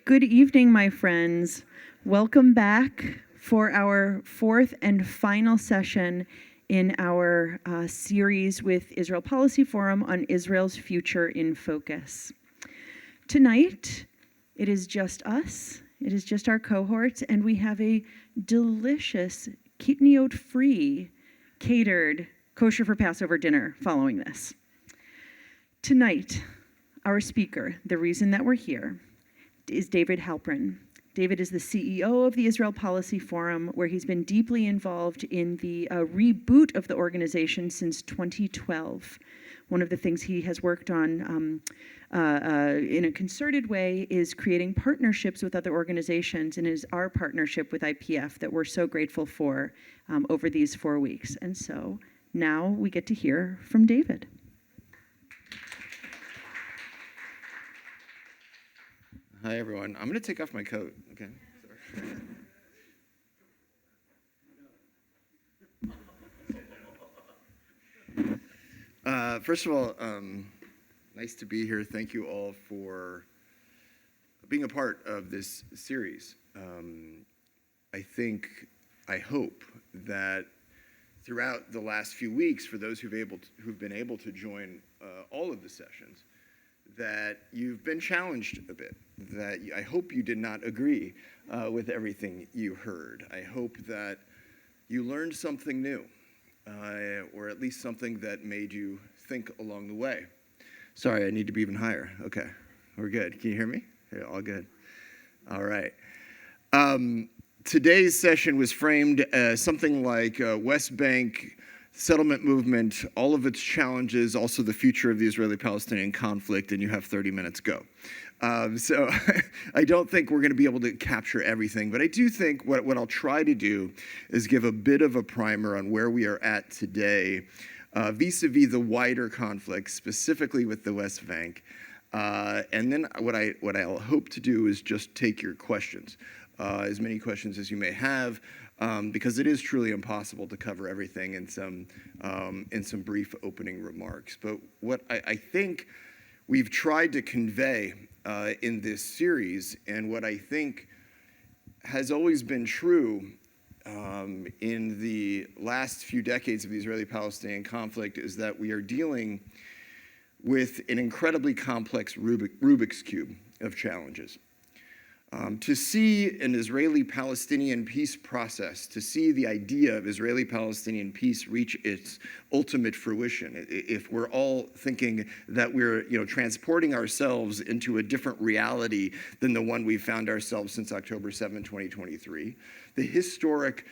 Good evening, my friends. Welcome back for our fourth and final session in our series with Israel Policy Forum on Israel's Future in Focus. Tonight, it is just us, it is just our cohorts, and we have a delicious, kitniot-free, catered, kosher for Passover dinner following this. Tonight, our speaker, the reason that we're here, is David Halpern. David is the CEO of the Israel Policy Forum, where he's been deeply involved in the reboot of the organization since 2012. One of the things he has worked on in a concerted way is creating partnerships with other organizations, and it is our partnership with IPF that we're so grateful for over these 4 weeks. And so now we get to hear from David. Hi, everyone. I'm going to take off my coat. Okay. Sorry. First of all, nice to be here. Thank you all for being a part of this series. I hope that throughout the last few weeks, for those who've been able to join all of the sessions, that you've been challenged a bit, that I hope you did not agree with everything you heard. I hope that you learned something new, or at least something that made you think along the way. Sorry, I need to be even higher. Okay, we're good. Can you hear me? Yeah, all good. All right. Today's session was framed as something like West Bank settlement movement, all of its challenges, also the future of the Israeli-Palestinian conflict, and you have 30 minutes, go. So I don't think we're going to be able to capture everything, but I do think what I'll try to do is give a bit of a primer on where we are at today vis-a-vis the wider conflict, specifically with the West Bank. And then what I'll hope to do is just take your questions, as many questions as you may have, because it is truly impossible to cover everything in some brief opening remarks. But what I think we've tried to convey in this series, and what I think has always been true in the last few decades of the Israeli-Palestinian conflict, is that we are dealing with an incredibly complex Rubik's Cube of challenges. To see an Israeli-Palestinian peace process, to see the idea of Israeli-Palestinian peace reach its ultimate fruition, if we're all thinking that we're transporting ourselves into a different reality than the one we've found ourselves since October 7, 2023, the historic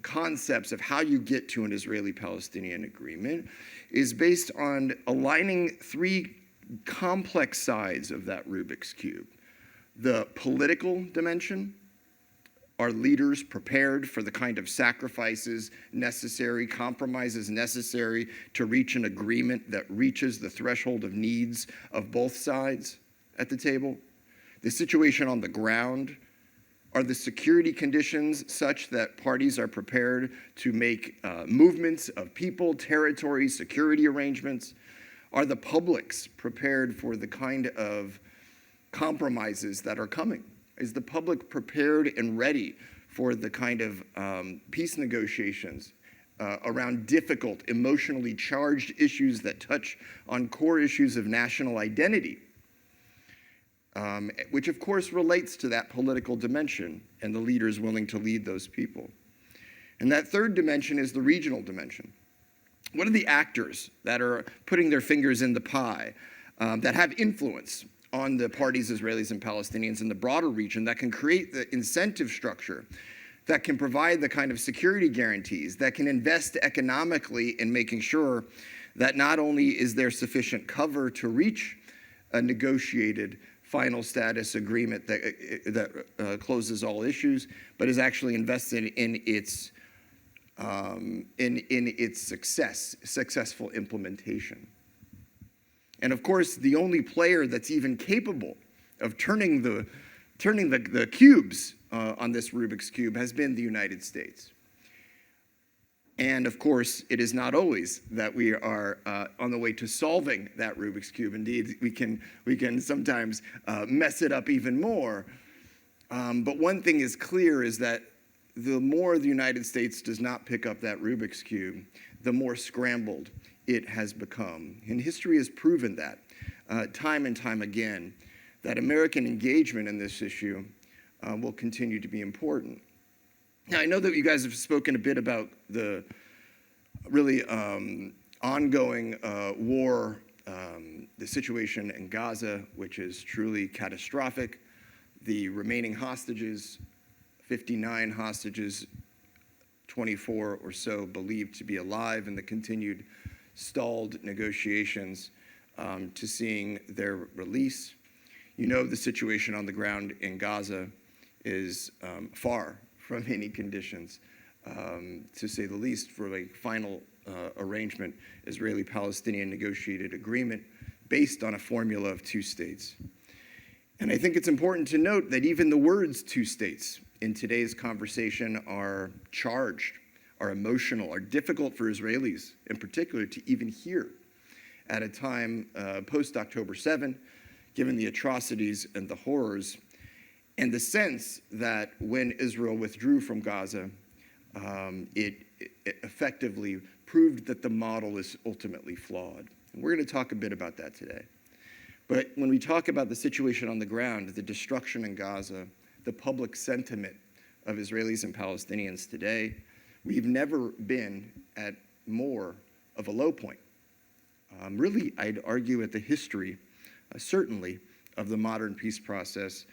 concepts of how you get to an Israeli-Palestinian agreement is based on aligning three complex sides of that Rubik's Cube. The political dimension: are leaders prepared for the kind of sacrifices necessary, compromises necessary to reach an agreement that reaches the threshold of needs of both sides at the table? The situation on the ground: are the security conditions such that parties are prepared to make movements of people, territory, security arrangements? Are the publics prepared for the kind of compromises that are coming? Is the public prepared and ready for the kind of peace negotiations around difficult, emotionally charged issues that touch on core issues of national identity, which of course relates to that political dimension and the leaders willing to lead those people? And that third dimension is the regional dimension. What are the actors that are putting their fingers in the pie, that have influence on the parties, Israelis and Palestinians, in the broader region, that can create the incentive structure, that can provide the kind of security guarantees, that can invest economically in making sure that not only is there sufficient cover to reach a negotiated final status agreement that closes all issues, but is actually invested in its successful implementation. And of course, the only player that's even capable of turning the cubes on this Rubik's Cube has been the United States. And of course, it is not always that we are on the way to solving that Rubik's Cube. Indeed, we can sometimes mess it up even more. But one thing is clear is that the more the United States does not pick up that Rubik's Cube, the more scrambled it has become. And history has proven that time and time again, that American engagement in this issue will continue to be important. Now, I know that you guys have spoken a bit about the really ongoing war, the situation in Gaza, which is truly catastrophic. The remaining hostages, 59 hostages, 24 or so believed to be alive, and the continued stalled negotiations to seeing their release. You know, the situation on the ground in Gaza is far from any conditions, to say the least, for a final arrangement, Israeli-Palestinian negotiated agreement based on a formula of two states. And I think it's important to note that even the words two states in today's conversation are charged, are emotional, are difficult for Israelis in particular to even hear at a time post-October 7, given the atrocities and the horrors, and the sense that when Israel withdrew from Gaza, it effectively proved that the model is ultimately flawed. And we're going to talk a bit about that today. But when we talk about the situation on the ground, the destruction in Gaza, the public sentiment of Israelis and Palestinians today, we've never been at more of a low point. Really, I'd argue at the history, certainly, of the modern peace process,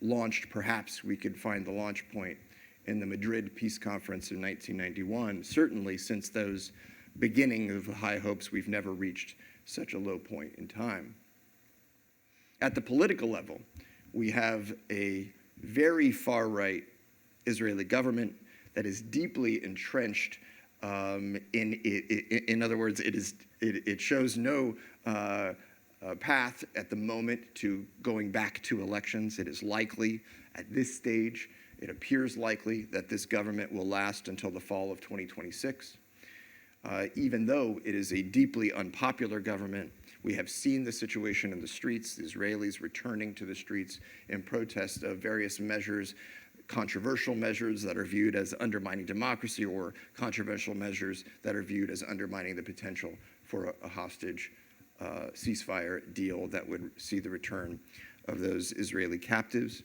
launched, perhaps we could find the launch point in the Madrid Peace Conference in 1991. Certainly, since those beginning of high hopes, we've never reached such a low point in time. At the political level, we have a very far-right Israeli government that is deeply entrenched in other words, it shows no path at the moment to going back to elections. It is likely at this stage, it appears likely that this government will last until the fall of 2026. Even though it is a deeply unpopular government, we have seen the situation in the streets, the Israelis returning to the streets in protest of various measures, controversial measures that are viewed as undermining democracy, or controversial measures that are viewed as undermining the potential for a hostage ceasefire deal that would see the return of those Israeli captives.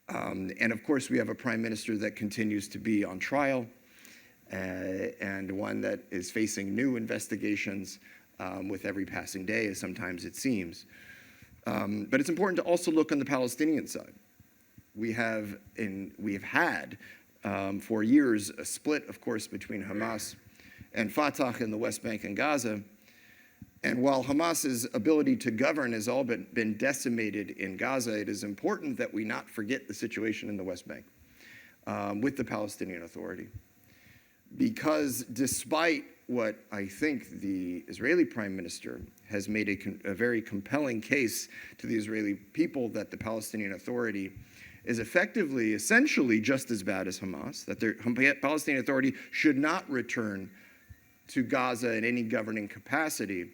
And of course, we have a prime minister that continues to be on trial, and one that is facing new investigations with every passing day, as sometimes it seems. But it's important to also look on the Palestinian side. We have had for years a split, of course, between Hamas and Fatah in the West Bank and Gaza. And while Hamas's ability to govern has all been decimated in Gaza, it is important that we not forget the situation in the West Bank with the Palestinian Authority. Because despite what I think the Israeli Prime Minister has made a very compelling case to the Israeli people that the Palestinian Authority is effectively, essentially just as bad as Hamas, that the Palestinian Authority should not return to Gaza in any governing capacity.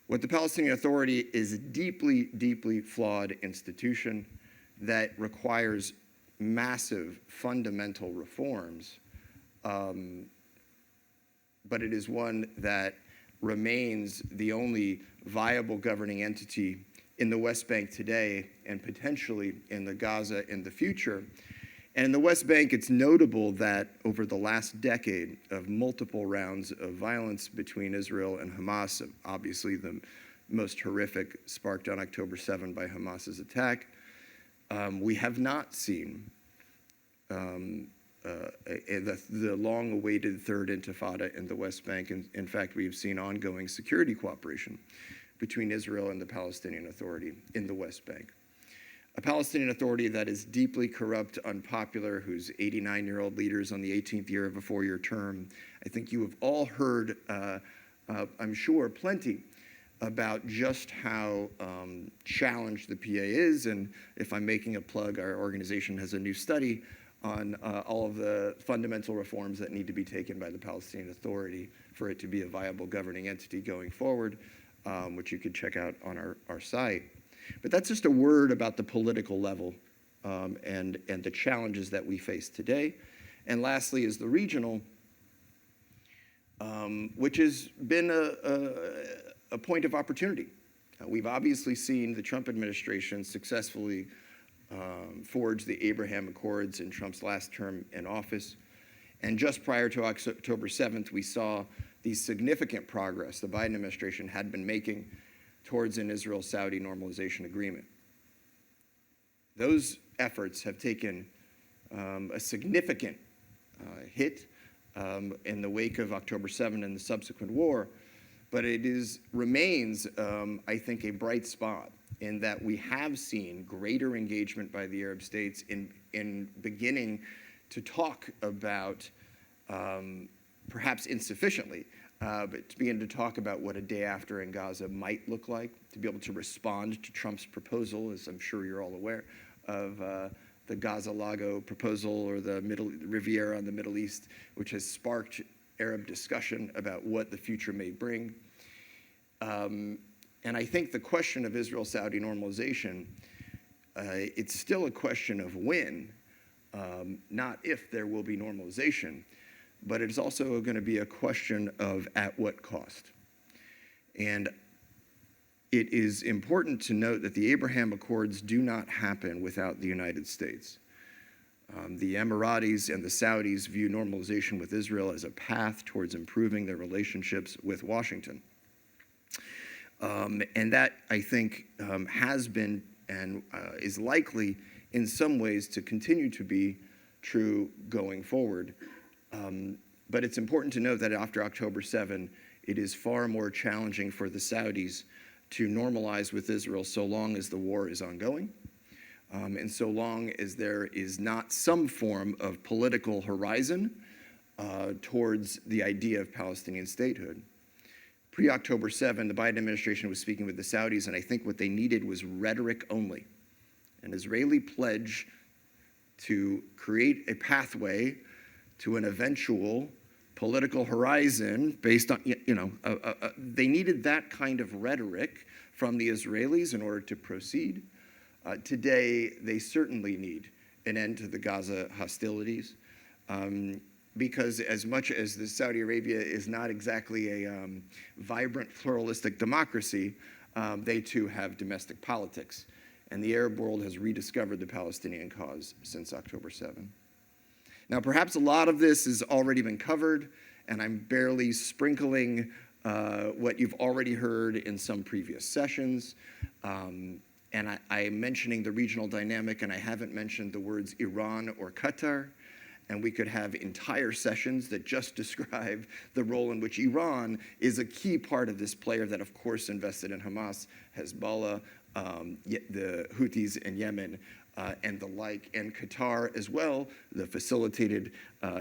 What the Palestinian Authority is a deeply, deeply flawed institution that requires massive fundamental reforms, but it is one that remains the only viable governing entity in the West Bank today, and potentially in the Gaza in the future. And in the West Bank, it's notable that over the last decade of multiple rounds of violence between Israel and Hamas, obviously the most horrific sparked on October 7 by Hamas's attack, we have not seen the long-awaited third intifada in the West Bank. In fact, we have seen ongoing security cooperation between Israel and the Palestinian Authority in the West Bank. A Palestinian Authority that is deeply corrupt, unpopular, whose 89-year-old leaders on the 18th year of a 4-year term. I think you have all heard, I'm sure, plenty about just how challenged the PA is. And if I'm making a plug, our organization has a new study on all of the fundamental reforms that need to be taken by the Palestinian Authority for it to be a viable governing entity going forward, which you could check out on our site. But that's just a word about the political level and the challenges that we face today. And lastly is the regional, which has been a point of opportunity. We've obviously seen the Trump administration successfully forge the Abraham Accords in Trump's last term in office. And just prior to October 7th, we saw the significant progress the Biden administration had been making towards an Israel-Saudi normalization agreement. Those efforts have taken a significant hit in the wake of October 7 and the subsequent war, but it remains, I think, a bright spot in that we have seen greater engagement by the Arab states in beginning to talk about, perhaps insufficiently, but to begin to talk about what a day after in Gaza might look like, to be able to respond to Trump's proposal, as I'm sure you're all aware, of the Gaza Lago proposal or the Riviera on the Middle East, which has sparked Arab discussion about what the future may bring. And I think the question of Israel-Saudi normalization, it's still a question of when, not if there will be normalization, but it's also going to be a question of at what cost. And it is important to note that the Abraham Accords do not happen without the United States. The Emiratis and the Saudis view normalization with Israel as a path towards improving their relationships with Washington. And that, I think, has been and is likely in some ways to continue to be true going forward. But it's important to note that after October 7, it is far more challenging for the Saudis to normalize with Israel so long as the war is ongoing, and so long as there is not some form of political horizon towards the idea of Palestinian statehood. Pre-October 7, the Biden administration was speaking with the Saudis, and I think what they needed was rhetoric only, an Israeli pledge to create a pathway to an eventual political horizon based on, they needed that kind of rhetoric from the Israelis in order to proceed. Today, they certainly need an end to the Gaza hostilities because as much as Saudi Arabia is not exactly a vibrant, pluralistic democracy, they too have domestic politics. And the Arab world has rediscovered the Palestinian cause since October 7. Now, perhaps a lot of this has already been covered, and I'm barely sprinkling what you've already heard in some previous sessions. And I'm mentioning the regional dynamic, and I haven't mentioned the words Iran or Qatar. And we could have entire sessions that just describe the role in which Iran is a key part of this player that, of course, invested in Hamas, Hezbollah, the Houthis in Yemen, and the like, and Qatar as well, the facilitated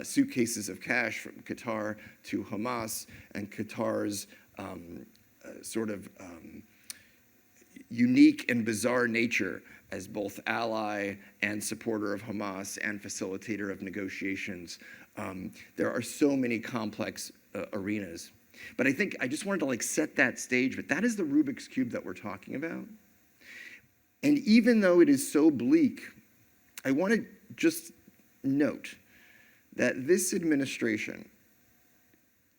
suitcases of cash from Qatar to Hamas, and Qatar's unique and bizarre nature as both ally and supporter of Hamas and facilitator of negotiations. There are so many complex arenas. But I think I just wanted to set that stage, but that is the Rubik's Cube that we're talking about. And even though it is so bleak, I want to just note that this administration,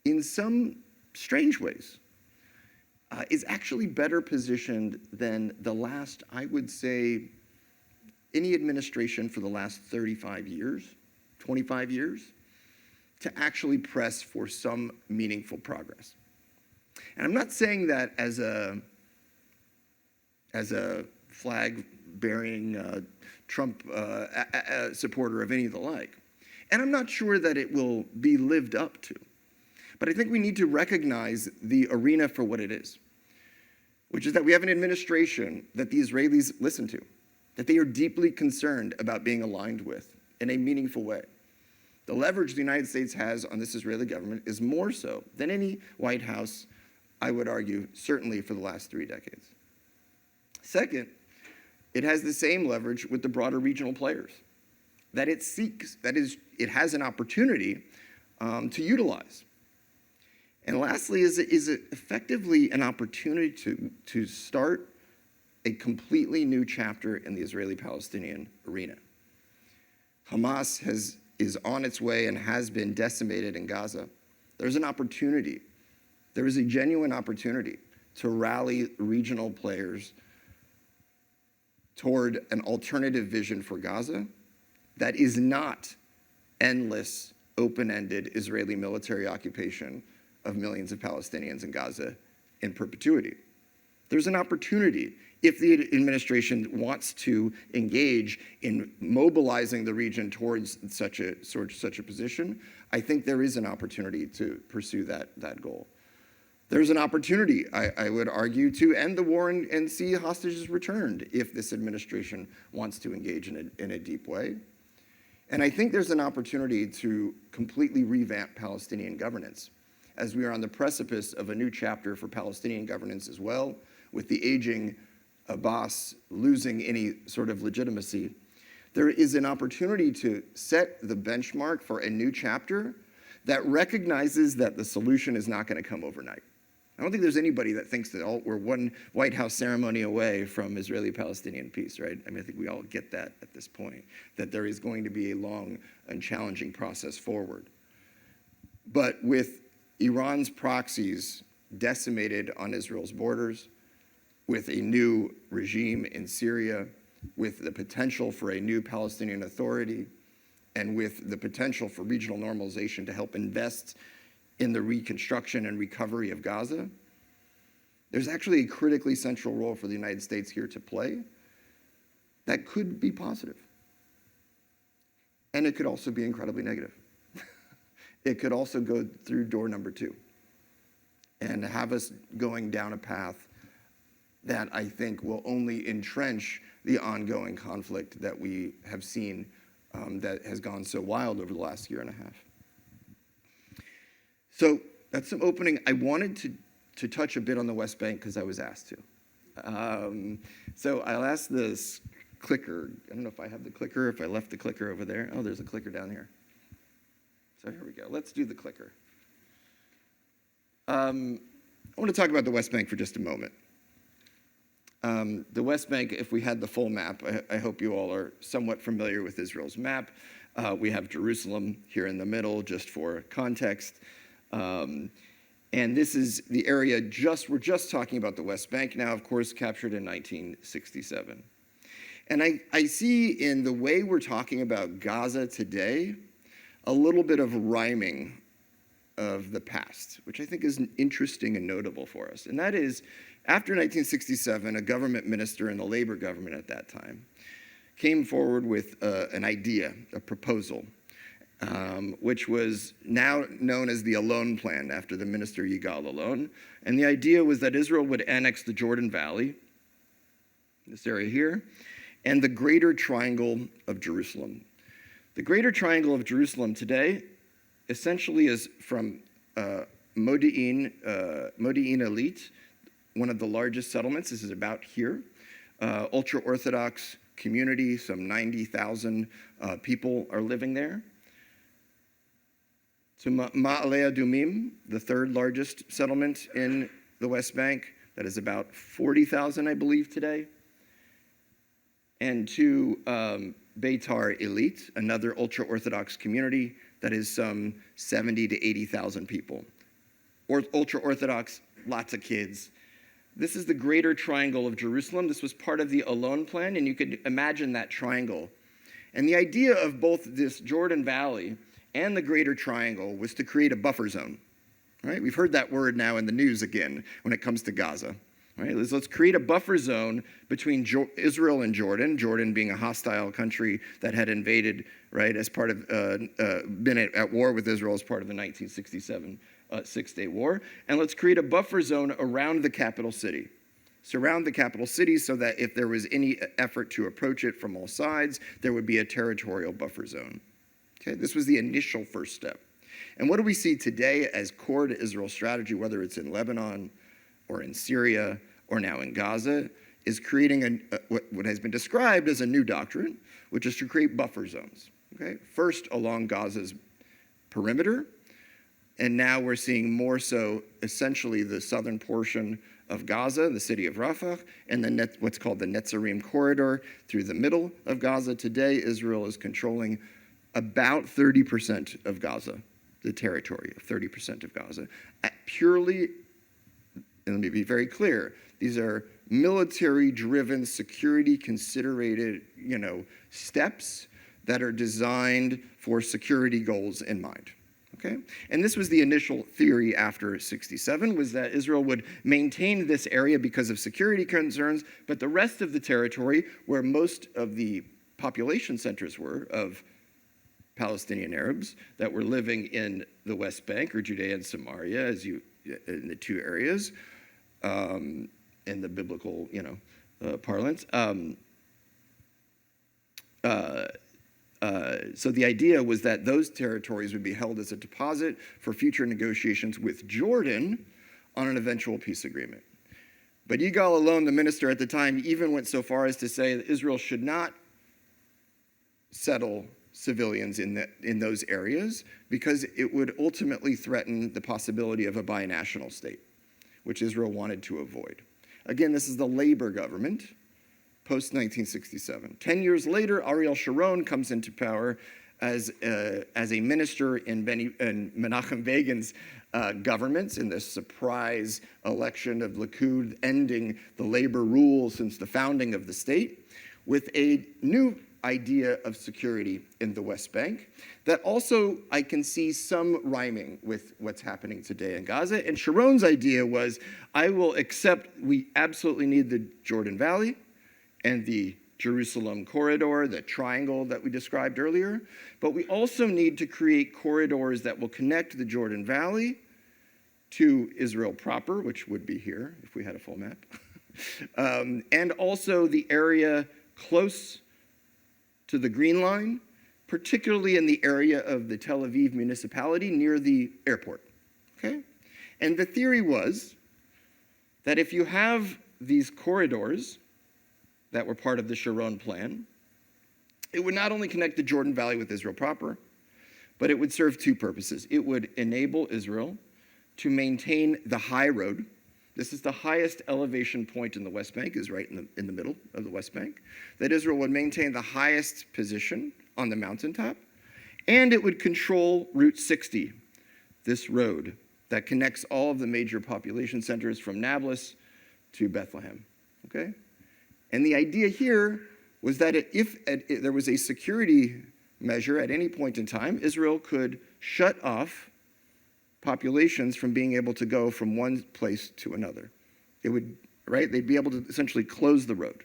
in some strange ways, is actually better positioned than the last, I would say, any administration for the last 35 years, 25 years, to actually press for some meaningful progress. And I'm not saying that as a flag-bearing Trump supporter of any of the like. And I'm not sure that it will be lived up to. But I think we need to recognize the arena for what it is, which is that we have an administration that the Israelis listen to, that they are deeply concerned about being aligned with in a meaningful way. The leverage the United States has on this Israeli government is more so than any White House, I would argue, certainly for the last 3 decades. Second, it has the same leverage with the broader regional players. that it seeks, that is, it has an opportunity to utilize. And lastly, is it effectively an opportunity to start a completely new chapter in the Israeli-Palestinian arena. Hamas is on its way and has been decimated in Gaza. There's an opportunity. There is a genuine opportunity to rally regional players toward an alternative vision for Gaza that is not endless, open-ended Israeli military occupation of millions of Palestinians in Gaza in perpetuity. There's an opportunity, if the administration wants to engage in mobilizing the region towards such a position, I think there is an opportunity to pursue that goal. There's an opportunity, I would argue, to end the war and see hostages returned if this administration wants to engage in a deep way. And I think there's an opportunity to completely revamp Palestinian governance, as we are on the precipice of a new chapter for Palestinian governance as well, with the aging Abbas losing any sort of legitimacy. There is an opportunity to set the benchmark for a new chapter that recognizes that the solution is not going to come overnight. I don't think there's anybody that thinks that we're one White House ceremony away from Israeli-Palestinian peace, right? I mean, I think we all get that at this point, that there is going to be a long and challenging process forward. But with Iran's proxies decimated on Israel's borders, with a new regime in Syria, with the potential for a new Palestinian Authority, and with the potential for regional normalization to help invest in the reconstruction and recovery of Gaza, there's actually a critically central role for the United States here to play that could be positive. And it could also be incredibly negative. It could also go through door number 2 and have us going down a path that I think will only entrench the ongoing conflict that we have seen that has gone so wild over the last year and a half. So that's some opening. I wanted to touch a bit on the West Bank because I was asked to. So I'll ask this clicker. I don't know if I have the clicker, if I left the clicker over there. Oh, there's a clicker down here. So here we go. Let's do the clicker. I want to talk about the West Bank for just a moment. The West Bank, if we had the full map, I hope you all are somewhat familiar with Israel's map. We have Jerusalem here in the middle, just for context. And this is the area we're just talking about the West Bank now, of course, captured in 1967. And I see in the way we're talking about Gaza today, a little bit of rhyming of the past, which I think is interesting and notable for us. And that is, after 1967, a government minister in the Labor government at that time came forward with an idea, a proposal, which was now known as the Alon Plan, after the minister Yigal Allon. And the idea was that Israel would annex the Jordan Valley, this area here, and the Greater Triangle of Jerusalem. The Greater Triangle of Jerusalem today essentially is from Modi'in Elite, one of the largest settlements. This is about here. Ultra-Orthodox community, some 90,000 people are living there. To Ma'ale Adumim, the third largest settlement in the West Bank, that is about 40,000, I believe, today. And to Beitar Elite, another ultra-Orthodox community that is some 70 to 80,000 people. Ultra-Orthodox, lots of kids. This is the Greater Triangle of Jerusalem. This was part of the Alon Plan, and you could imagine that triangle. And the idea of both this Jordan Valley and the Greater Triangle was to create a buffer zone. Right? We've heard that word now in the news again when it comes to Gaza. Right? Let's create a buffer zone between Israel and Jordan being a hostile country that had invaded, right, as part of, been at war with Israel as part of the 1967 Six-Day War. And let's create a buffer zone around the capital city. Surround the capital city so that if there was any effort to approach it from all sides, there would be a territorial buffer zone. Okay, this was the initial first step. And what do we see today as core to Israel's strategy, whether it's in Lebanon or in Syria or now in Gaza, is creating what has been described as a new doctrine, which is to create buffer zones. Okay? First along Gaza's perimeter, and now we're seeing more so essentially the southern portion of Gaza, the city of Rafah, and what's called the Netzarim corridor through the middle of Gaza. Today, Israel is controlling about 30% of Gaza, the territory of 30% of Gaza. Purely, and let me be very clear, these are military-driven, security-considerated, steps that are designed for security goals in mind. Okay? And this was the initial theory after 67, was that Israel would maintain this area because of security concerns, but the rest of the territory, where most of the population centers were of Palestinian Arabs that were living in the West Bank or Judea and Samaria, in the two areas, in the biblical, parlance. So the idea was that those territories would be held as a deposit for future negotiations with Jordan on an eventual peace agreement. But Yigal Allon, the minister at the time, even went so far as to say that Israel should not settle civilians in those areas because it would ultimately threaten the possibility of a binational state, which Israel wanted to avoid. Again, this is the Labor government, post-1967. 10 years later, Ariel Sharon comes into power as a minister in Menachem Begin's government in this surprise election of Likud, ending the labor rule since the founding of the state, with a new idea of security in the West Bank that also I can see some rhyming with what's happening today in Gaza. And Sharon's idea was, I will accept we absolutely need the Jordan Valley and the Jerusalem corridor, the triangle that we described earlier, but we also need to create corridors that will connect the Jordan Valley to Israel proper, which would be here if we had a full map, and also the area close to the Green Line, particularly in the area of the Tel Aviv municipality near the airport, okay? And the theory was that if you have these corridors that were part of the Sharon plan, it would not only connect the Jordan Valley with Israel proper, but it would serve two purposes. It would enable Israel to maintain the high road. This is the highest elevation point in the West Bank, is right in the middle of the West Bank, that Israel would maintain the highest position on the mountaintop, and it would control Route 60, this road that connects all of the major population centers from Nablus to Bethlehem, okay? And the idea here was that if there was a security measure at any point in time, Israel could shut off populations from being able to go from one place to another. They'd be able to essentially close the road.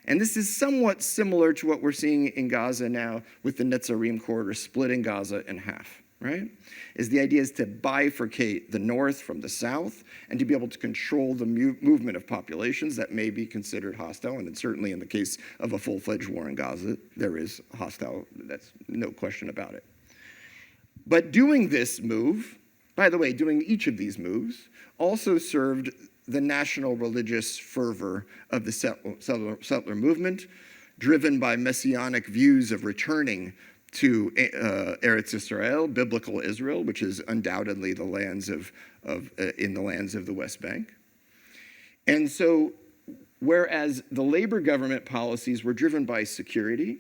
And this is somewhat similar to what we're seeing in Gaza now with the Netzarim corridor splitting Gaza in half, right? The idea is to bifurcate the north from the south and to be able to control the movement of populations that may be considered hostile. And certainly in the case of a full-fledged war in Gaza, there is hostile, that's no question about it. But doing this move, by the way, doing each of these moves also served the national religious fervor of the settler movement, driven by messianic views of returning to Eretz Israel, biblical Israel, which is undoubtedly the lands of the West Bank. And so, whereas the labor government policies were driven by security,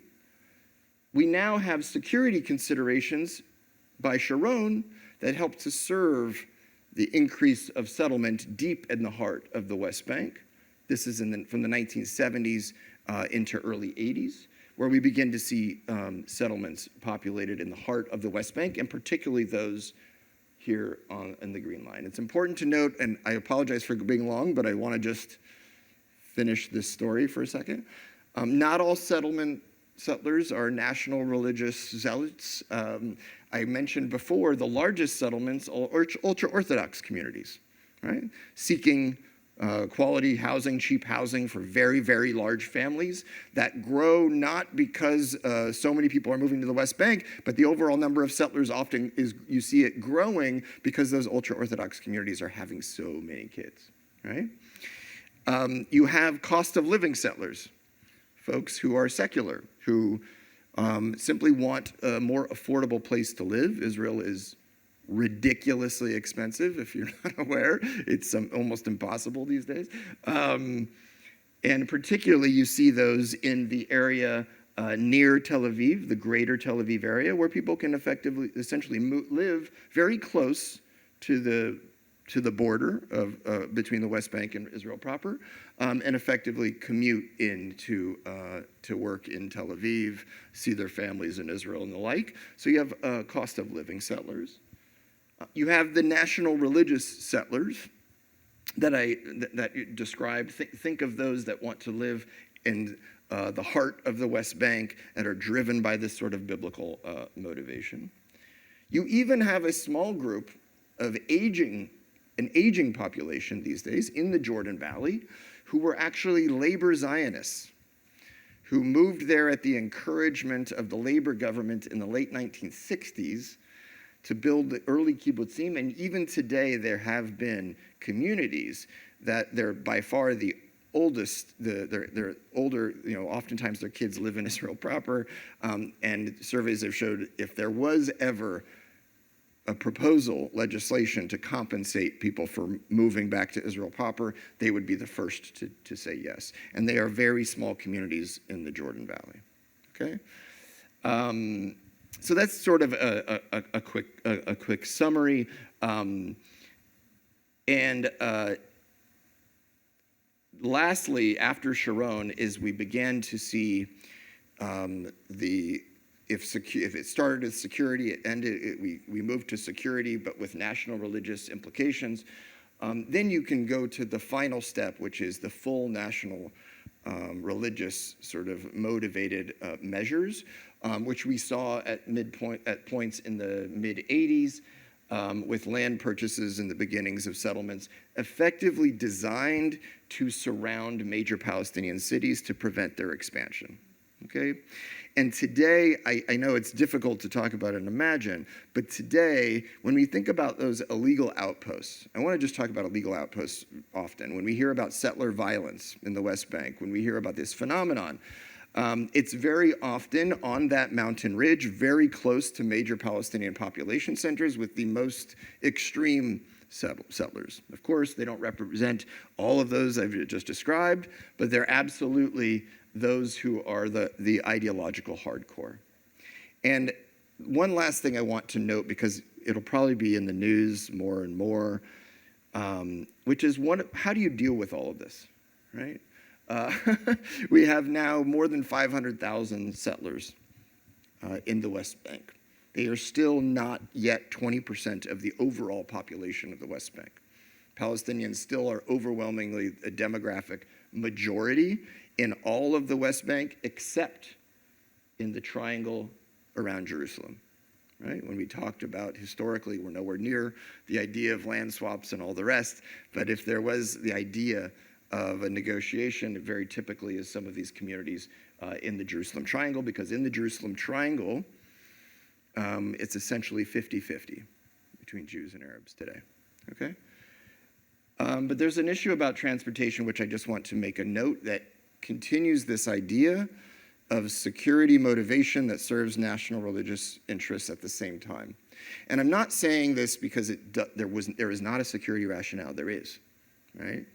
we now have security considerations by Sharon that help to serve the increase of settlement deep in the heart of the West Bank. This is from the 1970s into early 80s, where we begin to see settlements populated in the heart of the West Bank, and particularly those here in the Green Line. It's important to note, and I apologize for being long, but I want to just finish this story for a second. Not all settlers are national religious zealots. I mentioned before the largest settlements are ultra-Orthodox communities, right? Seeking quality housing, cheap housing for very, very large families that grow not because so many people are moving to the West Bank, but the overall number of settlers often you see it growing because those ultra-Orthodox communities are having so many kids, right? You have cost of living settlers, folks who are secular, who simply want a more affordable place to live. Israel is ridiculously expensive, if you're not aware. It's almost impossible these days. And particularly you see those in the area near Tel Aviv, the greater Tel Aviv area, where people can essentially live very close to the border of between the West Bank and Israel proper, and effectively commute in to work in Tel Aviv, see their families in Israel and the like. So you have cost of living settlers. You have the national religious settlers that you described. Think of those that want to live in the heart of the West Bank and are driven by this sort of biblical motivation. You even have a small group of an aging population these days in the Jordan Valley who were actually labor Zionists, who moved there at the encouragement of the labor government in the late 1960s to build the early kibbutzim. And even today, there have been communities that they're by far the oldest, they're older, oftentimes their kids live in Israel proper, and surveys have showed if there was ever a proposal, legislation to compensate people for moving back to Israel proper, they would be the first to say yes. And they are very small communities in the Jordan Valley, okay? So that's sort of a quick summary. Lastly, after Sharon, is we began to see if it started with security, it ended. We moved to security, but with national religious implications. Then you can go to the final step, which is the full national religious sort of motivated measures, which we saw at points in the mid-'80s. With land purchases and the beginnings of settlements, effectively designed to surround major Palestinian cities to prevent their expansion, okay? And today, I know it's difficult to talk about and imagine, but today, when we think about those illegal outposts, I want to just talk about illegal outposts often. When we hear about settler violence in the West Bank, when we hear about this phenomenon, it's very often on that mountain ridge, very close to major Palestinian population centers with the most extreme settlers. Of course, they don't represent all of those I've just described, but they're absolutely those who are the ideological hardcore. And one last thing I want to note, because it'll probably be in the news more and more, which is how do you deal with all of this, right? We have now more than 500,000 settlers in the West Bank. They are still not yet 20% of the overall population of the West Bank. Palestinians still are overwhelmingly a demographic majority in all of the West Bank, except in the triangle around Jerusalem, right? When we talked about historically, we're nowhere near the idea of land swaps and all the rest, but if there was the idea of a negotiation, it very typically is some of these communities in the Jerusalem Triangle, because in the Jerusalem Triangle, it's essentially 50-50 between Jews and Arabs today, okay? But there's an issue about transportation, which I just want to make a note, that continues this idea of security motivation that serves national religious interests at the same time. And I'm not saying this because there is not a security rationale. There is, right?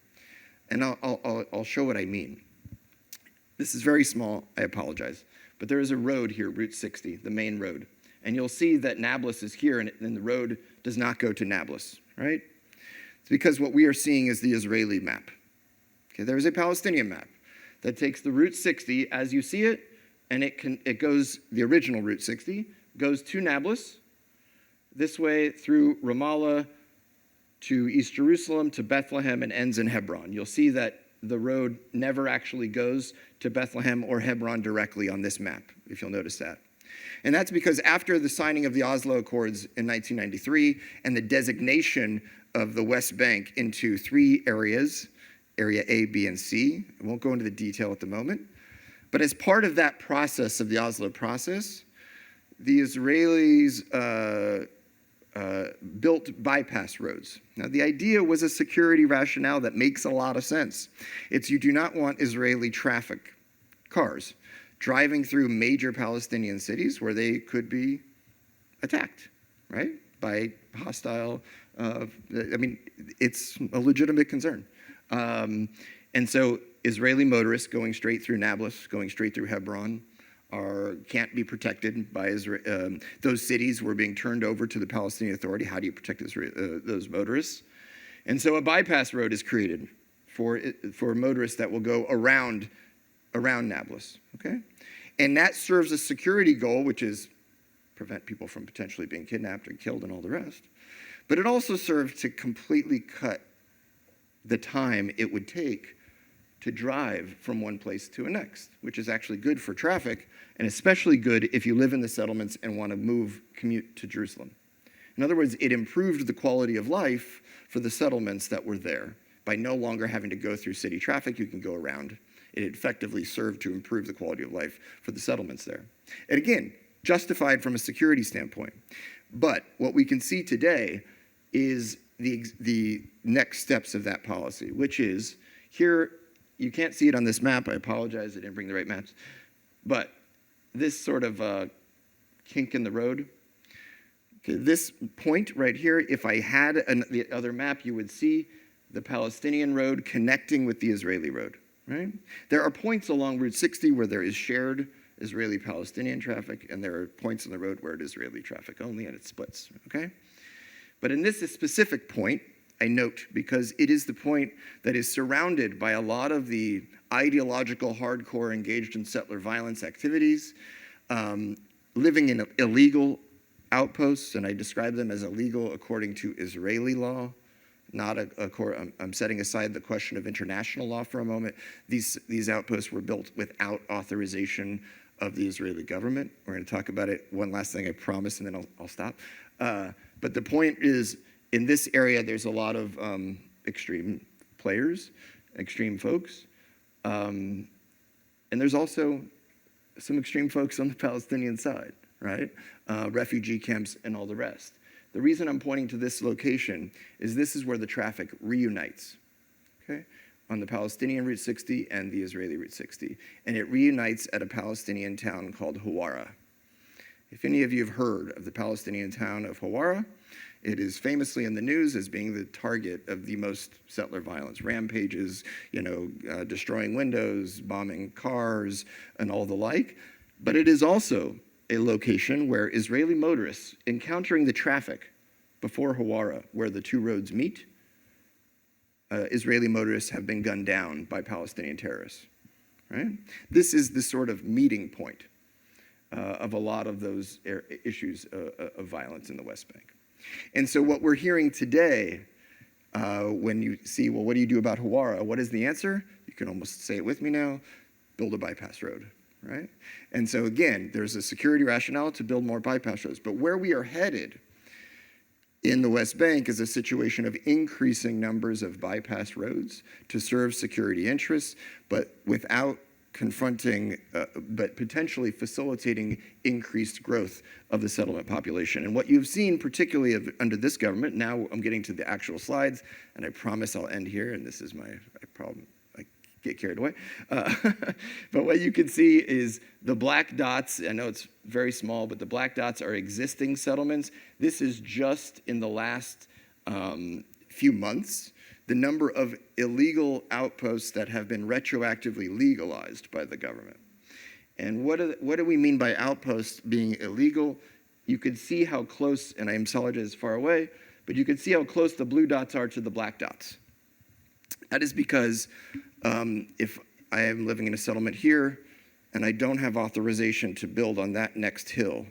And I'll show what I mean. This is very small, I apologize. But there is a road here, Route 60, the main road. And you'll see that Nablus is here, and the road does not go to Nablus, right? It's because what we are seeing is the Israeli map. Okay, there is a Palestinian map that takes the Route 60 as you see it, and it goes, the original Route 60, goes to Nablus, this way through Ramallah, to East Jerusalem, to Bethlehem, and ends in Hebron. You'll see that the road never actually goes to Bethlehem or Hebron directly on this map, if you'll notice that. And that's because after the signing of the Oslo Accords in 1993 and the designation of the West Bank into 3 areas, Area A, B, and C, I won't go into the detail at the moment, but as part of that process, of the Oslo process, the Israelis built bypass roads. Now, the idea was a security rationale that makes a lot of sense. It's you do not want Israeli cars driving through major Palestinian cities where they could be attacked, right, by hostile. It's a legitimate concern. And so Israeli motorists going straight through Nablus, going straight through Hebron, can't be protected by Israel. Those cities were being turned over to the Palestinian Authority. How do you protect those motorists? And so a bypass road is created for motorists that will go around Nablus, okay? And that serves a security goal, which is prevent people from potentially being kidnapped and killed and all the rest. But it also served to completely cut the time it would take to drive from one place to the next, which is actually good for traffic, and especially good if you live in the settlements and want to commute to Jerusalem. In other words, it improved the quality of life for the settlements that were there. By no longer having to go through city traffic, you can go around. It effectively served to improve the quality of life for the settlements there. And again, justified from a security standpoint. But what we can see today is the next steps of that policy, which is here. You can't see it on this map. I apologize, I didn't bring the right maps. But this sort of kink in the road, okay, this point right here, if I had the other map, you would see the Palestinian road connecting with the Israeli road, right? There are points along Route 60 where there is shared Israeli-Palestinian traffic, and there are points on the road where it is Israeli traffic only, and it splits, okay? But in this specific point, I note, because it is the point that is surrounded by a lot of the ideological hardcore engaged in settler violence activities, living in illegal outposts, and I describe them as illegal according to Israeli law, not I'm setting aside the question of international law for a moment. These outposts were built without authorization of the Israeli government. We're going to talk about it. One last thing, I promise, and then I'll stop. But the point is, in this area, there's a lot of extreme players, extreme folks. And there's also some extreme folks on the Palestinian side, right? Refugee camps and all the rest. The reason I'm pointing to this location is this is where the traffic reunites, okay? On the Palestinian Route 60 and the Israeli Route 60. And it reunites at a Palestinian town called Hawara. If any of you have heard of the Palestinian town of Hawara, it is famously in the news as being the target of the most settler violence, rampages, destroying windows, bombing cars, and all the like. But it is also a location where Israeli motorists encountering the traffic before Hawara, where the two roads meet, Israeli motorists have been gunned down by Palestinian terrorists, right? This is the sort of meeting point of a lot of those issues of violence in the West Bank. And so what we're hearing today, when you see, well, what do you do about Hawara? What is the answer? You can almost say it with me now: build a bypass road, right? And so again, there's a security rationale to build more bypass roads. But where we are headed in the West Bank is a situation of increasing numbers of bypass roads to serve security interests, but without confronting, but potentially facilitating increased growth of the settlement population. And what you've seen, particularly under this government, now I'm getting to the actual slides, and I promise I'll end here, and this is my problem. I get carried away. But what you can see is the black dots. I know it's very small, but the black dots are existing settlements. This is just in the last few months. The number of illegal outposts that have been retroactively legalized by the government. And what do we mean by outposts being illegal? You could see how close, and I apologize it's far away, but you could see how close the blue dots are to the black dots. That is because if I am living in a settlement here and I don't have authorization to build on that next hill,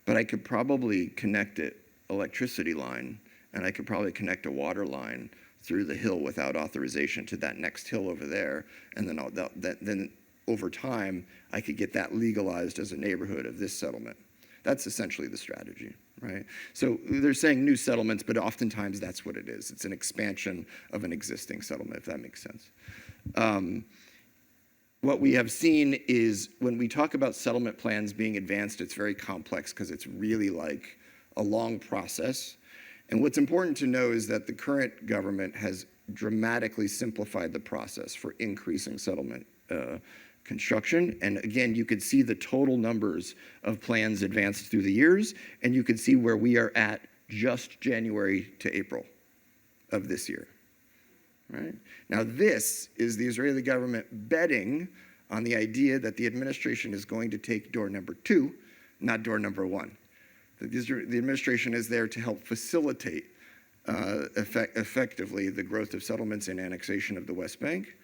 but I could probably connect an electricity line, and I could probably connect a water line through the hill without authorization to that next hill over there, and then over time, I could get that legalized as a neighborhood of this settlement. That's essentially the strategy, right? So they're saying new settlements, but oftentimes that's what it is. It's an expansion of an existing settlement, if that makes sense. What we have seen is when we talk about settlement plans being advanced, it's very complex because it's really like a long process. And what's important to know is that the current government has dramatically simplified the process for increasing settlement construction. And again, you could see the total numbers of plans advanced through the years, and you could see where we are at just January to April of this year. Right? Now, this is the Israeli government betting on the idea that the administration is going to take door number 2, not door number 1. The administration is there to help facilitate effectively the growth of settlements and annexation of the West Bank,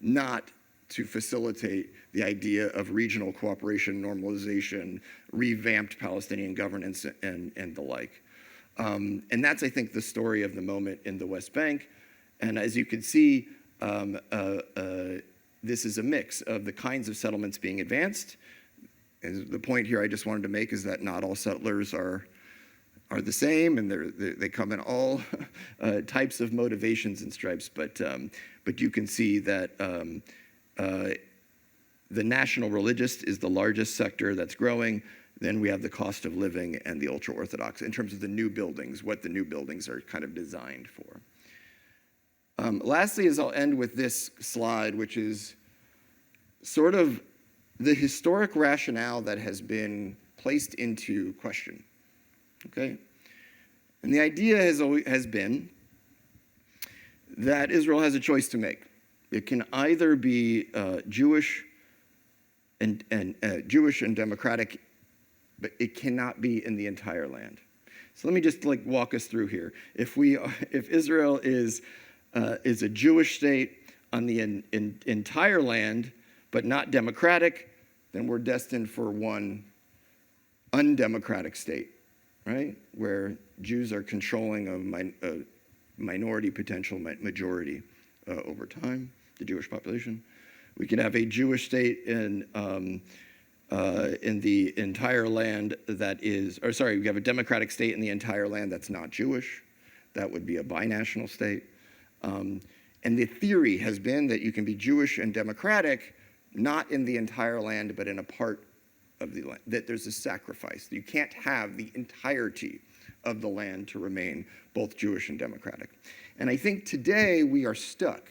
not to facilitate the idea of regional cooperation, normalization, revamped Palestinian governance, and the like. And that's, I think, the story of the moment in the West Bank. And as you can see, this is a mix of the kinds of settlements being advanced. And the point here I just wanted to make is that not all settlers are the same, and they come in all types of motivations and stripes. But you can see that the national religious is the largest sector that's growing. Then we have the cost of living and the ultra-Orthodox in terms of the new buildings, what the new buildings are kind of designed for. Lastly, I'll end with this slide, which is sort of the historic rationale that has been placed into question. Okay? And the idea has been that Israel has a choice to make. It can either be Jewish and democratic, but it cannot be in the entire land. So let me just walk us through here. If Israel is a Jewish state on the entire land, but not democratic, then we're destined for one undemocratic state, right? Where Jews are controlling a minority, potential majority over time, the Jewish population. We could have a Jewish state in the entire land that is, or sorry, we have a democratic state in the entire land that's not Jewish. That would be a binational state. And the theory has been that you can be Jewish and democratic, not in the entire land, but in a part of the land, that there's a sacrifice. You can't have the entirety of the land to remain both Jewish and democratic. And I think today we are stuck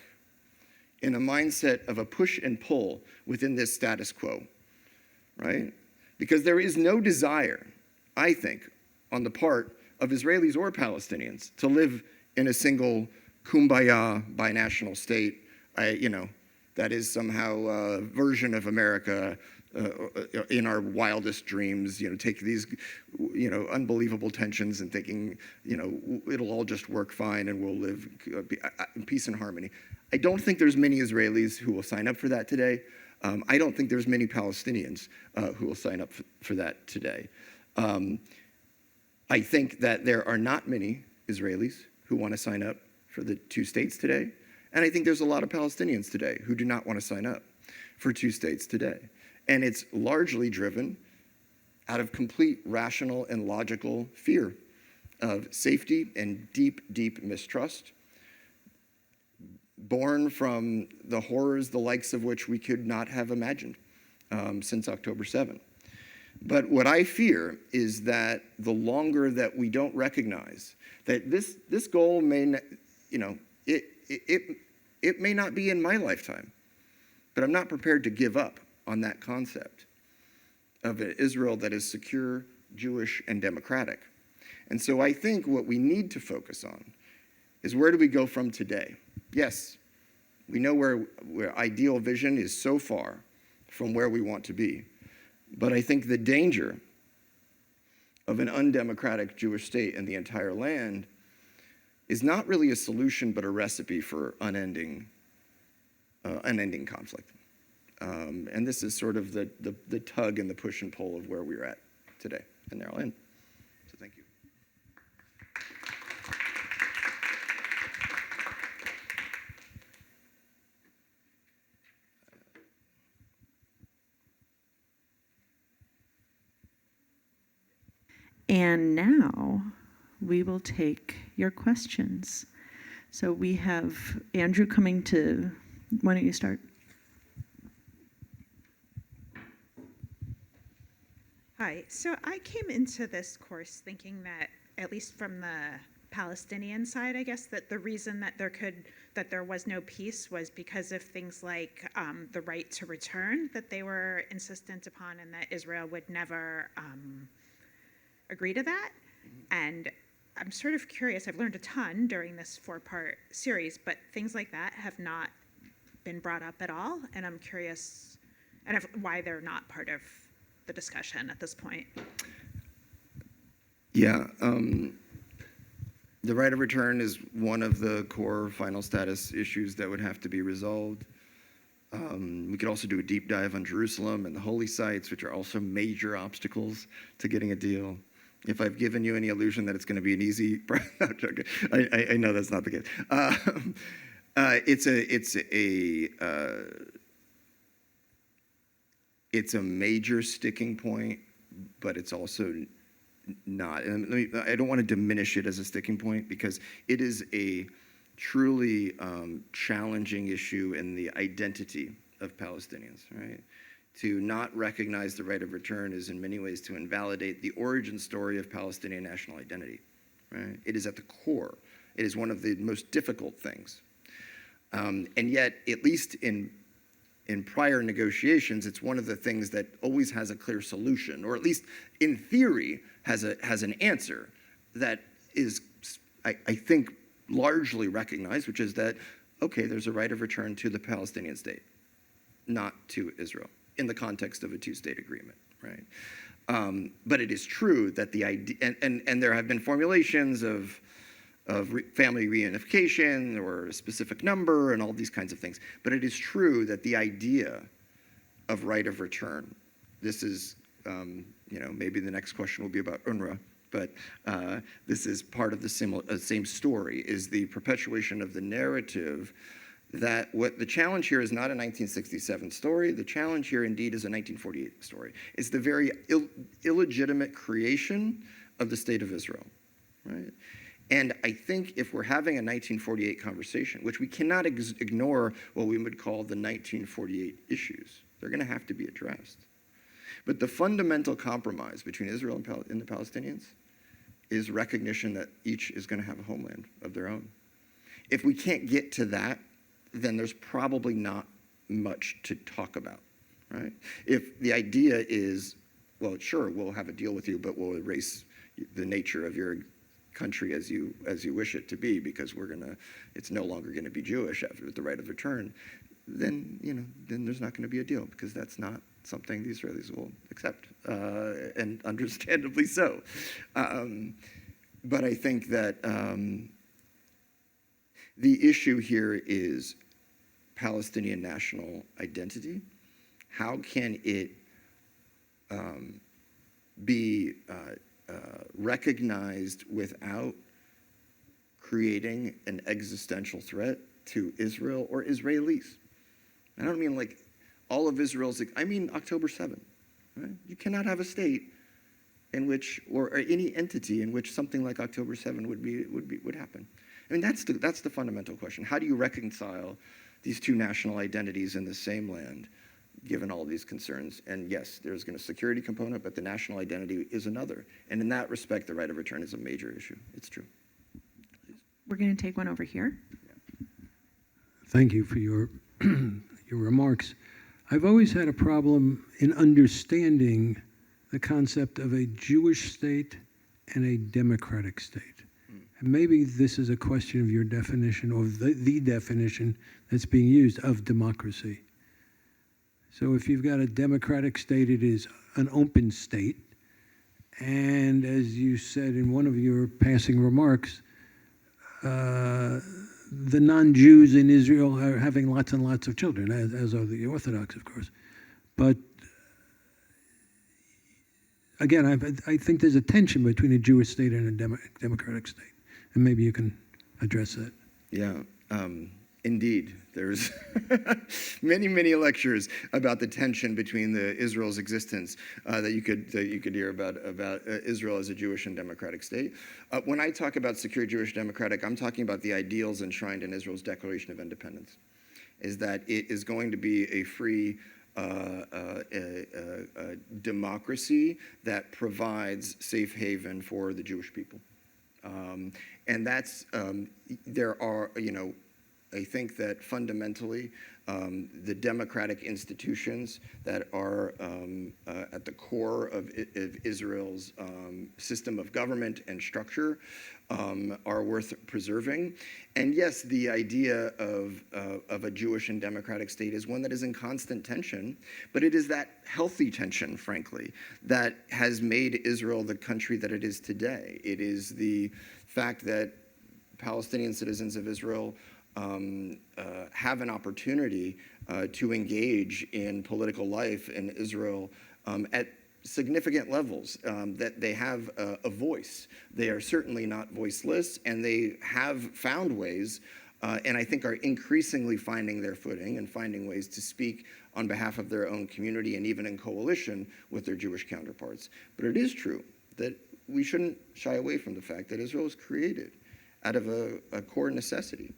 in a mindset of a push and pull within this status quo, right? Because there is no desire, I think, on the part of Israelis or Palestinians to live in a single kumbaya binational state, that is somehow a version of America in our wildest dreams, take these, unbelievable tensions and thinking, it'll all just work fine and we'll live in peace and harmony. I don't think there's many Israelis who will sign up for that today. I don't think there's many Palestinians who will sign up for that today. I think that there are not many Israelis who want to sign up for the 2 states today. And I think there's a lot of Palestinians today who do not want to sign up for 2 states today. And it's largely driven out of complete rational and logical fear of safety and deep, deep mistrust, born from the horrors the likes of which we could not have imagined since October 7. But what I fear is that the longer that we don't recognize that this goal may, it may not be in my lifetime, but I'm not prepared to give up on that concept of an Israel that is secure, Jewish, and democratic. And so I think what we need to focus on is, where do we go from today? Yes, we know where ideal vision is so far from where we want to be. But I think the danger of an undemocratic Jewish state in the entire land is not really a solution, but a recipe for unending conflict. And this is sort of the tug and the push and pull of where we're at today. And there I'll end. So thank you. And now we will take your questions. So we have Andrew coming to, why don't you start? Hi. So I came into this course thinking that, at least from the Palestinian side, I guess, that the reason that there was no peace was because of things like the right to return that they were insistent upon, and that Israel would never agree to that. And I'm sort of curious. I've learned a ton during this 4-part series, but things like that have not been brought up at all, and I'm curious why they're not part of the discussion at this point. Yeah, the right of return is one of the core final status issues that would have to be resolved. We could also do a deep dive on Jerusalem and the holy sites, which are also major obstacles to getting a deal. If I've given you any illusion that it's going to be an easy, no, joking. I know that's not the case. It's a major sticking point, but it's also not. And I don't want to diminish it as a sticking point, because it is a truly challenging issue in the identity of Palestinians, right? To not recognize the right of return is in many ways to invalidate the origin story of Palestinian national identity, right? It is at the core. It is one of the most difficult things. And yet, at least in prior negotiations, it's one of the things that always has a clear solution, or at least in theory has an answer that is, I think, largely recognized, which is that, okay, there's a right of return to the Palestinian state, not to Israel, in the context of a two-state agreement, right? But it is true that the idea, and there have been formulations of family reunification or a specific number and all these kinds of things. But it is true that the idea of right of return, this is, maybe the next question will be about UNRWA, but this is part of the same story, is the perpetuation of the narrative that what the challenge here is not a 1967 story. The challenge here indeed is a 1948 story. It's the very illegitimate creation of the state of Israel, right? And I think if we're having a 1948 conversation, which we cannot ignore what we would call the 1948 issues, they're going to have to be addressed. But the fundamental compromise between Israel and the Palestinians is recognition that each is going to have a homeland of their own. If we can't get to that, then there's probably not much to talk about, right? If the idea is, well, sure, we'll have a deal with you, but we'll erase the nature of your country as you wish it to be, because it's no longer going to be Jewish after the right of return, then there's not going to be a deal, because that's not something the Israelis will accept, and understandably so. But I think that the issue here is Palestinian national identity. How can it be recognized without creating an existential threat to Israel or Israelis? I don't mean like all of Israel's, I mean October 7th, right? You cannot have a state in which, or any entity in which something like October 7th would happen. I mean, that's the fundamental question. How do you reconcile these two national identities in the same land, given all these concerns? And yes, there's a security component, but the national identity is another. And in that respect, the right of return is a major issue. It's true. We're going to take one over here. Thank you for your remarks. I've always had a problem in understanding the concept of a Jewish state and a democratic state. And maybe this is a question of your definition, or the definition that's being used of democracy. So if you've got a democratic state, it is an open state. And as you said in one of your passing remarks, the non-Jews in Israel are having lots and lots of children, as are the Orthodox, of course. But again, I think there's a tension between a Jewish state and a democratic state. And maybe you can address that. Yeah, indeed. There's many, many lectures about the tension between Israel's existence that you could hear about Israel as a Jewish and democratic state. When I talk about secure Jewish democratic, I'm talking about the ideals enshrined in Israel's Declaration of Independence, is that it is going to be a free democracy that provides safe haven for the Jewish people. And that's, there are, I think that fundamentally, the democratic institutions that are at the core of Israel's system of government and structure are worth preserving. And yes, the idea of a Jewish and democratic state is one that is in constant tension, but it is that healthy tension, frankly, that has made Israel the country that it is today. It is the fact that Palestinian citizens of Israel have an opportunity to engage in political life in Israel at significant levels, that they have a voice. They are certainly not voiceless, and they have found ways, and I think are increasingly finding their footing and finding ways to speak on behalf of their own community and even in coalition with their Jewish counterparts. But it is true that we shouldn't shy away from the fact that Israel was created out of a core necessity.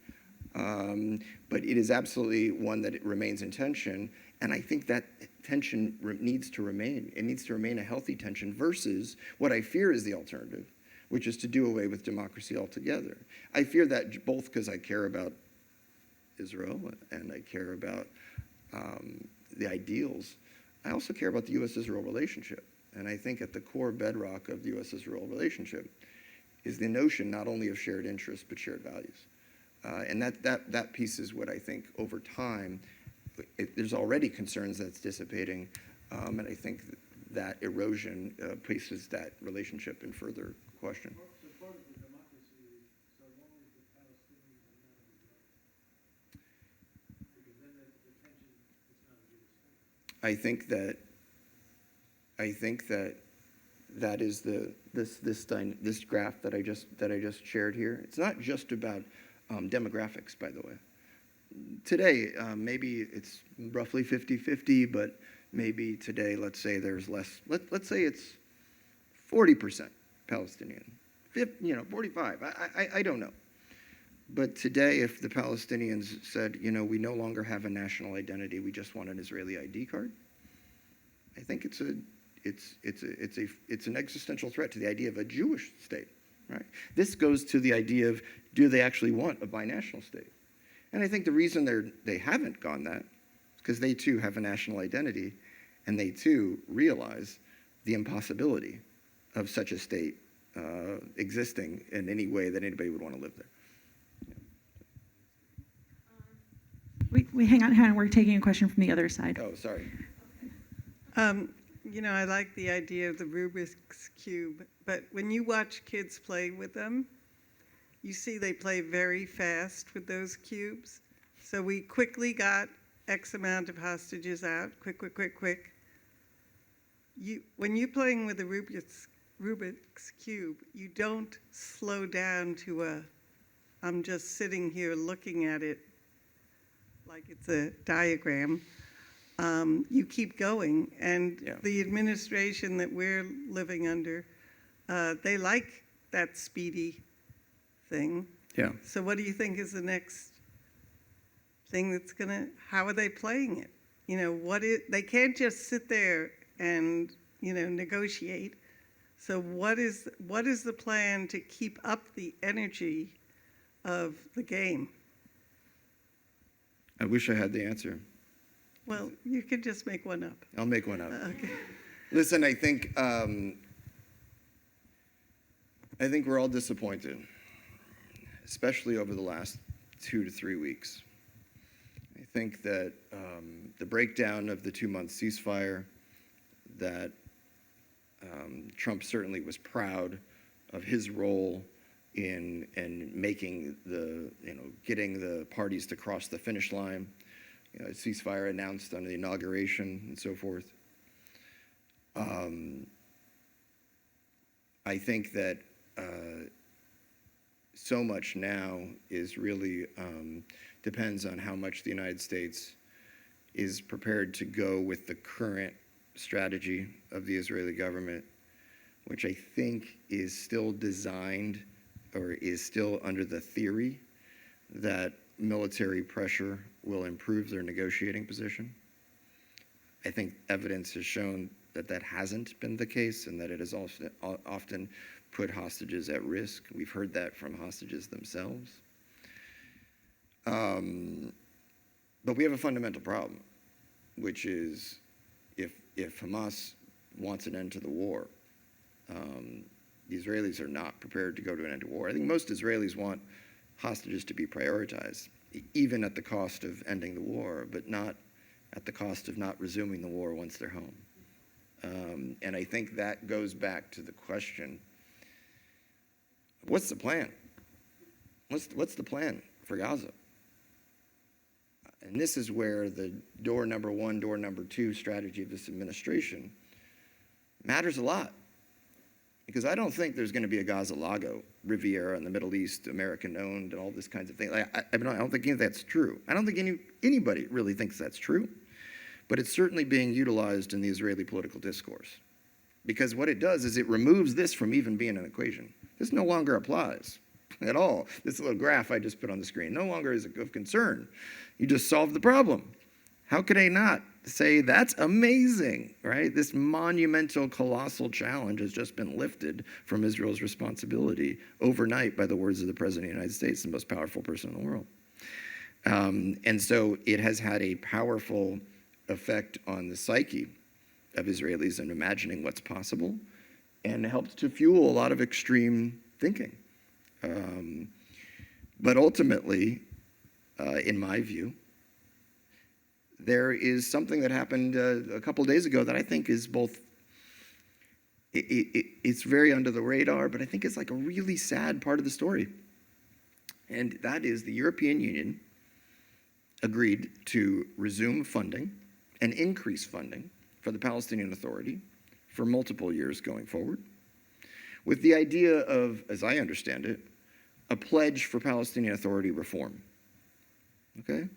But it is absolutely one that it remains in tension, and I think that tension needs to remain. It needs to remain a healthy tension versus what I fear is the alternative, which is to do away with democracy altogether. I fear that both because I care about Israel and I care about the ideals. I also care about the U.S.-Israel relationship, and I think at the core bedrock of the U.S.-Israel relationship is the notion not only of shared interests but shared values. And that piece is what I think over time, there's already concerns that's dissipating, and I think that erosion places that relationship in further question. I think that that is this graph that I just shared here. It's not just about demographics, by the way. Today, maybe it's roughly 50-50, but maybe today, let's say there's less. Let's say it's 40% Palestinian, 45. I don't know. But today, if the Palestinians said, we no longer have a national identity, we just want an Israeli ID card, I think it's an existential threat to the idea of a Jewish state, right? This goes to the idea of, do they actually want a binational state? And I think the reason they haven't gone that is because they too have a national identity, and they too realize the impossibility of such a state existing in any way that anybody would want to live there. We hang on, we're taking a question from the other side. Oh, sorry. I like the idea of the Rubik's Cube, but when you watch kids play with them, you see they play very fast with those cubes. So we quickly got X amount of hostages out, quick. When you're playing with a Rubik's Cube, you don't slow down to I'm just sitting here looking at it like it's a diagram. You keep going, and the administration that we're living under, they like that speedy thing. Yeah. So what do you think is the next thing that's how are they playing it? They can't just sit there and, negotiate. So what is the plan to keep up the energy of the game? I wish I had the answer. Well, you could just make one up. I'll make one up. Okay. Listen, I think we're all disappointed, especially over the last 2 to 3 weeks. I think that the breakdown of the 2-month ceasefire, that Trump certainly was proud of his role in making getting the parties to cross the finish line. Ceasefire announced on the inauguration and so forth. I think that so much now is really depends on how much the United States is prepared to go with the current strategy of the Israeli government, which I think is still designed or is still under the theory that military pressure will improve their negotiating position. I think evidence has shown that that hasn't been the case, and that it has often put hostages at risk. We've heard that from hostages themselves. But we have a fundamental problem, which is if Hamas wants an end to the war, the Israelis are not prepared to go to an end to war. I think most Israelis want hostages to be prioritized, even at the cost of ending the war, but not at the cost of not resuming the war once they're home. And I think that goes back to the question, what's the plan? What's the plan for Gaza? And this is where the door number one, door number two strategy of this administration matters a lot. Because I don't think there's going to be a Gaza Lago, Riviera in the Middle East, American-owned, and all this kinds of things. I don't think any of that's true. I don't think anybody really thinks that's true. But it's certainly being utilized in the Israeli political discourse. Because what it does is it removes this from even being an equation. This no longer applies at all. This little graph I just put on the screen no longer is of concern. You just solved the problem. How could I not say that's amazing, right? This monumental, colossal challenge has just been lifted from Israel's responsibility overnight by the words of the President of the United States, the most powerful person in the world. And so it has had a powerful effect on the psyche of Israelis in imagining what's possible and helped to fuel a lot of extreme thinking. But ultimately, in my view, there is something that happened a couple days ago that I think is both, it's very under the radar, but I think it's like a really sad part of the story. And that is the European Union agreed to resume funding and increase funding for the Palestinian Authority for multiple years going forward, with the idea of, as I understand it, a pledge for Palestinian Authority reform. Okay?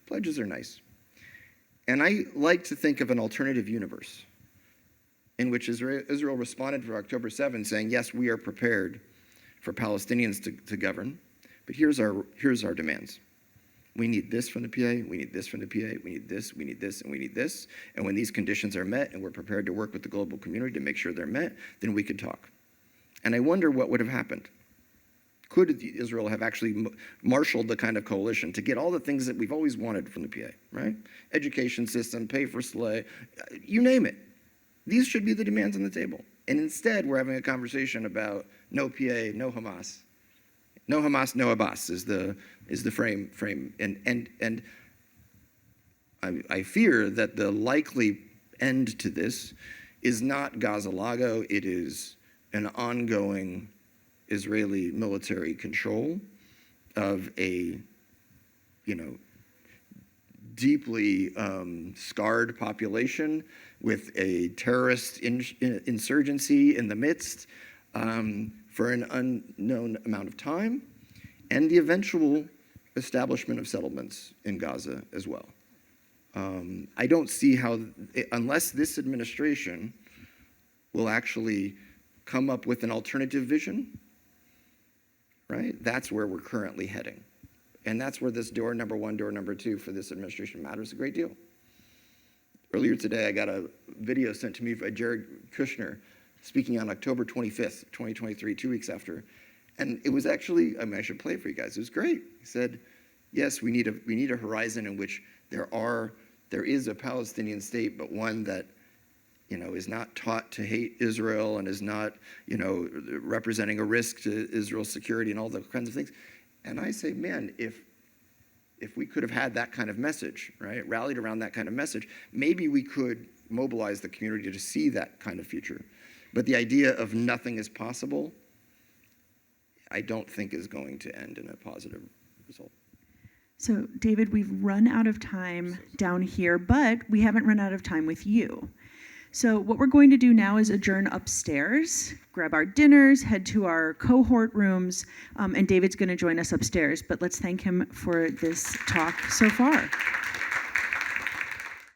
Pledges are nice. And I like to think of an alternative universe in which Israel responded for October 7 saying, yes, we are prepared for Palestinians to govern, but here's our demands. We need this from the PA, we need this from the PA, we need this, we need this, and we need this. And when these conditions are met and we're prepared to work with the global community to make sure they're met, then we could talk. And I wonder what would have happened. Could Israel have actually marshaled the kind of coalition to get all the things that we've always wanted from the PA, right? Education system, pay for slay, you name it. These should be the demands on the table. And instead, we're having a conversation about no PA, no Hamas. No Hamas, no Abbas is the frame. And I fear that the likely end to this is not Gaza Lago, it is an ongoing Israeli military control of a, deeply scarred population with a terrorist insurgency in the midst for an unknown amount of time, and the eventual establishment of settlements in Gaza as well. I don't see how, unless this administration will actually come up with an alternative vision, right? That's where we're currently heading. And that's where this door number one, door number two for this administration matters a great deal. Earlier today, I got a video sent to me by Jared Kushner speaking on October 25th, 2023, 2 weeks after. And it was actually, I should play it for you guys. It was great. He said, yes, we need a horizon in which there is a Palestinian state, but one that is not taught to hate Israel and is not, representing a risk to Israel's security and all those kinds of things. And I say, man, if we could have had that kind of message, right, rallied around that kind of message, maybe we could mobilize the community to see that kind of future. But the idea of nothing is possible, I don't think is going to end in a positive result. So, David, we've run out of time down here, but we haven't run out of time with you. So what we're going to do now is adjourn upstairs, grab our dinners, head to our cohort rooms, and David's going to join us upstairs. But let's thank him for this talk so far.